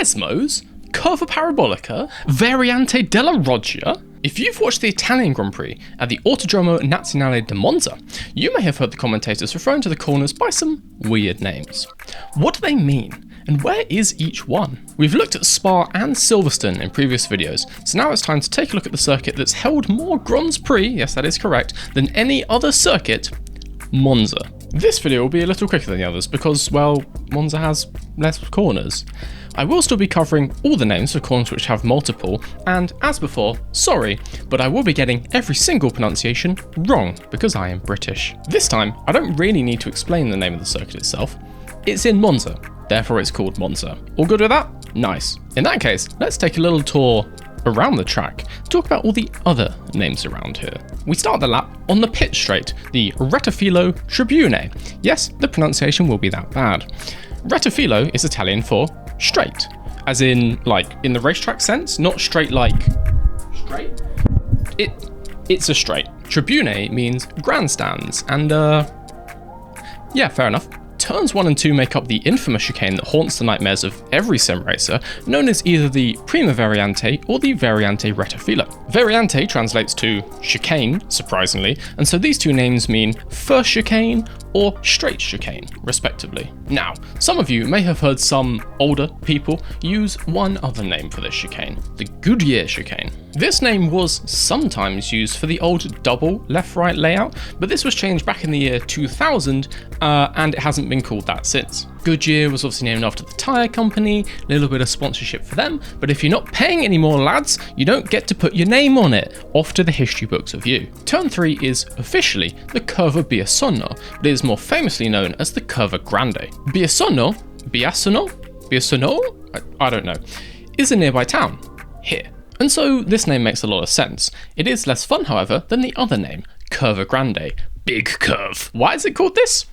Lesmos, Curva Parabolica, Variante della Roggia. If you've watched the Italian Grand Prix at the Autodromo Nazionale di Monza, you may have heard the commentators referring to the corners by some weird names. What do they mean? And where is each one? We've looked at Spa and Silverstone in previous videos, so now it's time to take a look at the circuit that's held more Grand Prix, yes that is correct, than any other circuit, Monza. This video will be a little quicker than the others because, well, Monza has less corners. I will still be covering all the names for corners which have multiple, and as before, sorry, but I will be getting every single pronunciation wrong because I am British. This time, I don't really need to explain the name of the circuit itself. It's in Monza, therefore it's called Monza. All good with that? Nice. In that case, let's take a little tour around the track to talk about all the other names around here. We start the lap on the pit straight, the Rettifilo Tribune. Yes, the pronunciation will be that bad. Rettifilo is Italian for straight, as in, like, in the racetrack sense, not straight like straight. It's a straight. Tribune means grandstands, and yeah, fair enough. Turns 1 and 2 make up the infamous chicane that haunts the nightmares of every sim racer, known as either the Prima Variante or the Variante Rettifilo. Variante translates to chicane, surprisingly, and so these two names mean first chicane or straight chicane, respectively. Now, some of you may have heard some older people use one other name for this chicane, the Goodyear chicane. This name was sometimes used for the old double left-right layout, but this was changed back in the year 2000, and it hasn't been called that since. Goodyear was obviously named after the tyre company, a little bit of sponsorship for them, but if you're not paying anymore, lads, you don't get to put your name on it. Off to the history books of you. Turn 3 is officially the Curva Biassono, but it is more famously known as the Curva Grande. Biassono, I don't know, is a nearby town, here. And so this name makes a lot of sense. It is less fun, however, than the other name, Curva Grande, big curve. Why is it called this?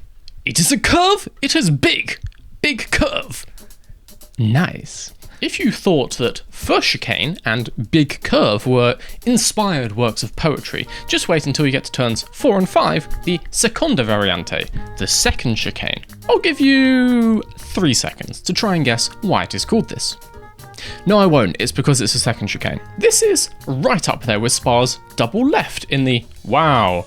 It is a curve, it is big curve. Nice. If you thought that First Chicane and Big Curve were inspired works of poetry, just wait until you get to turns 4 and 5, the Seconda Variante, the second chicane. I'll give you 3 seconds to try and guess why it is called this. No, I won't, it's because it's a second chicane. This is right up there with Spa's double left in the wow,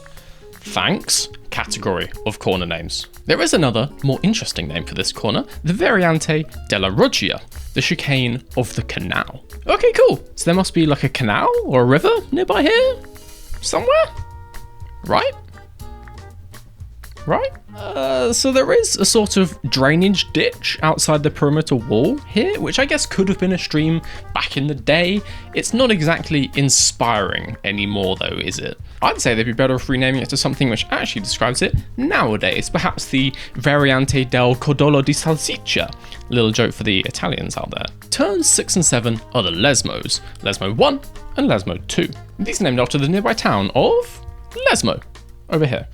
thanks category of corner names. There is another, more interesting name for this corner, the Variante della Roggia, the chicane of the canal. Okay, cool. So there must be like a canal or a river nearby here? Somewhere? Right? So there is a sort of drainage ditch outside the perimeter wall here, which I guess could have been a stream back in the day. It's not exactly inspiring anymore though, is it? I'd say they'd be better off renaming it to something which actually describes it nowadays, perhaps the Variante del Codolo di Salsiccia. Little joke for the Italians out there. Turns 6 and 7 are the Lesmos, Lesmo 1 and Lesmo 2. These are named after the nearby town of Lesmo, over here.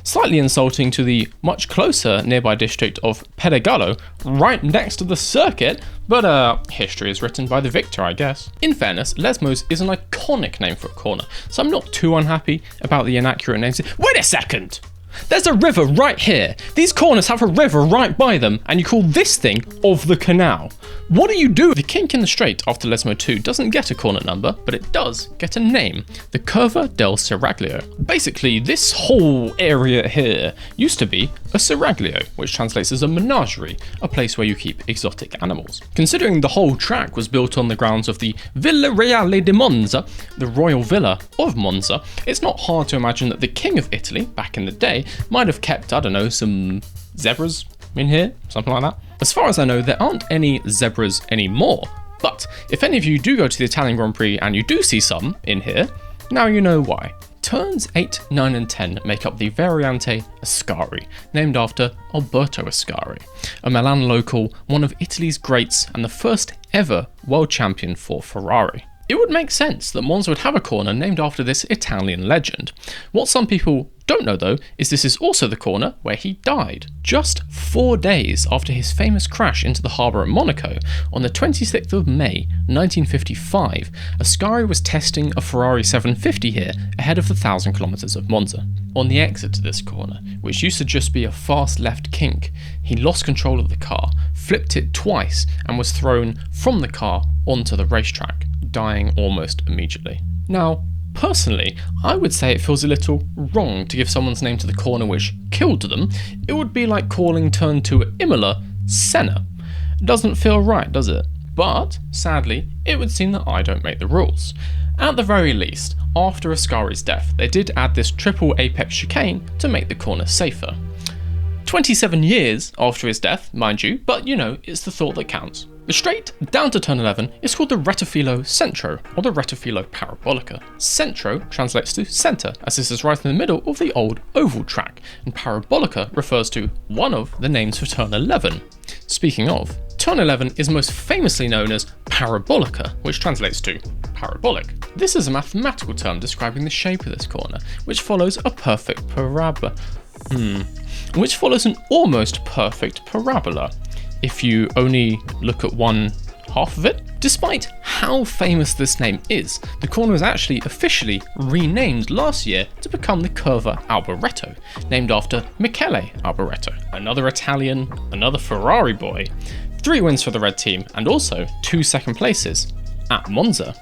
Slightly insulting to the much closer nearby district of Pedregalo, right next to the circuit, but history is written by the victor, I guess. In fairness, Lesmos is an iconic name for a corner, so I'm not too unhappy about the inaccurate names. Wait a second! There's a river right here. These corners have a river right by them, and you call this thing of the canal. What do you do? The kink in the straight after Lesmo 2 doesn't get a corner number, but it does get a name, the Curva del Serraglio. Basically, this whole area here used to be a serraglio, which translates as a menagerie, a place where you keep exotic animals. Considering the whole track was built on the grounds of the Villa Reale di Monza, the royal villa of Monza, it's not hard to imagine that the king of Italy, back in the day, might have kept, I don't know, some zebras in here, something like that. As far as I know, there aren't any zebras anymore, but if any of you do go to the Italian Grand Prix and you do see some in here, now you know why. Turns 8, 9 and 10 make up the Variante Ascari, named after Alberto Ascari, a Milan local, one of Italy's greats and the first ever world champion for Ferrari. It would make sense that Monza would have a corner named after this Italian legend. What some people don't know though is this is also the corner where he died. Just 4 days after his famous crash into the harbour at Monaco, on the 26th of May 1955, Ascari was testing a Ferrari 750 here ahead of the 1,000 kilometres of Monza. On the exit to this corner, which used to just be a fast left kink, he lost control of the car, flipped it twice, and was thrown from the car onto the racetrack, dying almost immediately. Now, personally, I would say it feels a little wrong to give someone's name to the corner which killed them. It would be like calling turn 2 at Imola Senna. It doesn't feel right, does it? But, sadly, it would seem that I don't make the rules. At the very least, after Ascari's death, they did add this triple apex chicane to make the corner safer. 27 years after his death, mind you, but you know, it's the thought that counts. The straight down to turn 11 is called the Rettifilo Centro, or the Rettifilo Parabolica. Centro translates to centre, as this is right in the middle of the old oval track, and Parabolica refers to one of the names for turn 11. Speaking of, turn 11 is most famously known as Parabolica, which translates to parabolic. This is a mathematical term describing the shape of this corner, which follows a perfect parabola. Which follows an almost perfect parabola, if you only look at one half of it. Despite how famous this name is, the corner was actually officially renamed last year to become the Curva Alboreto, named after Michele Alboreto, another Italian, another Ferrari boy. 3 wins for the red team, and also 2 second places at Monza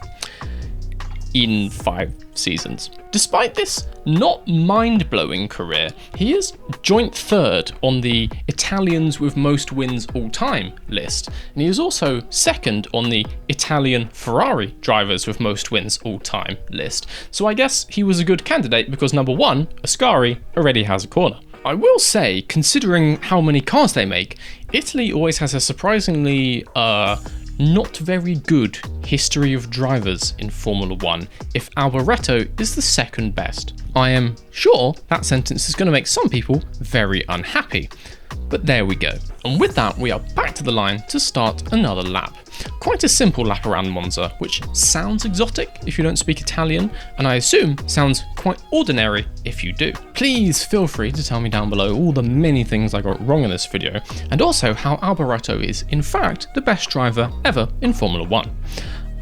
in 5 seasons. Despite this not mind-blowing career, he is joint 3rd on the Italians with most wins all-time list, and he is also 2nd on the Italian Ferrari drivers with most wins all-time list. So I guess he was a good candidate because number 1, Ascari, already has a corner. I will say, considering how many cars they make, Italy always has a surprisingly not very good history of drivers in Formula 1 if Alboreto is the 2nd best. I am sure that sentence is going to make some people very unhappy. But there we go. And with that, we are back to the line to start another lap. Quite a simple lap around Monza, which sounds exotic if you don't speak Italian, and I assume sounds quite ordinary if you do. Please feel free to tell me down below all the many things I got wrong in this video, and also how Alboreto is in fact the best driver ever in Formula 1.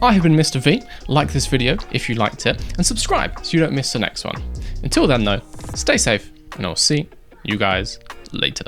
I have been Mr. V, like this video if you liked it, and subscribe so you don't miss the next one. Until then though, stay safe, and I'll see you guys later.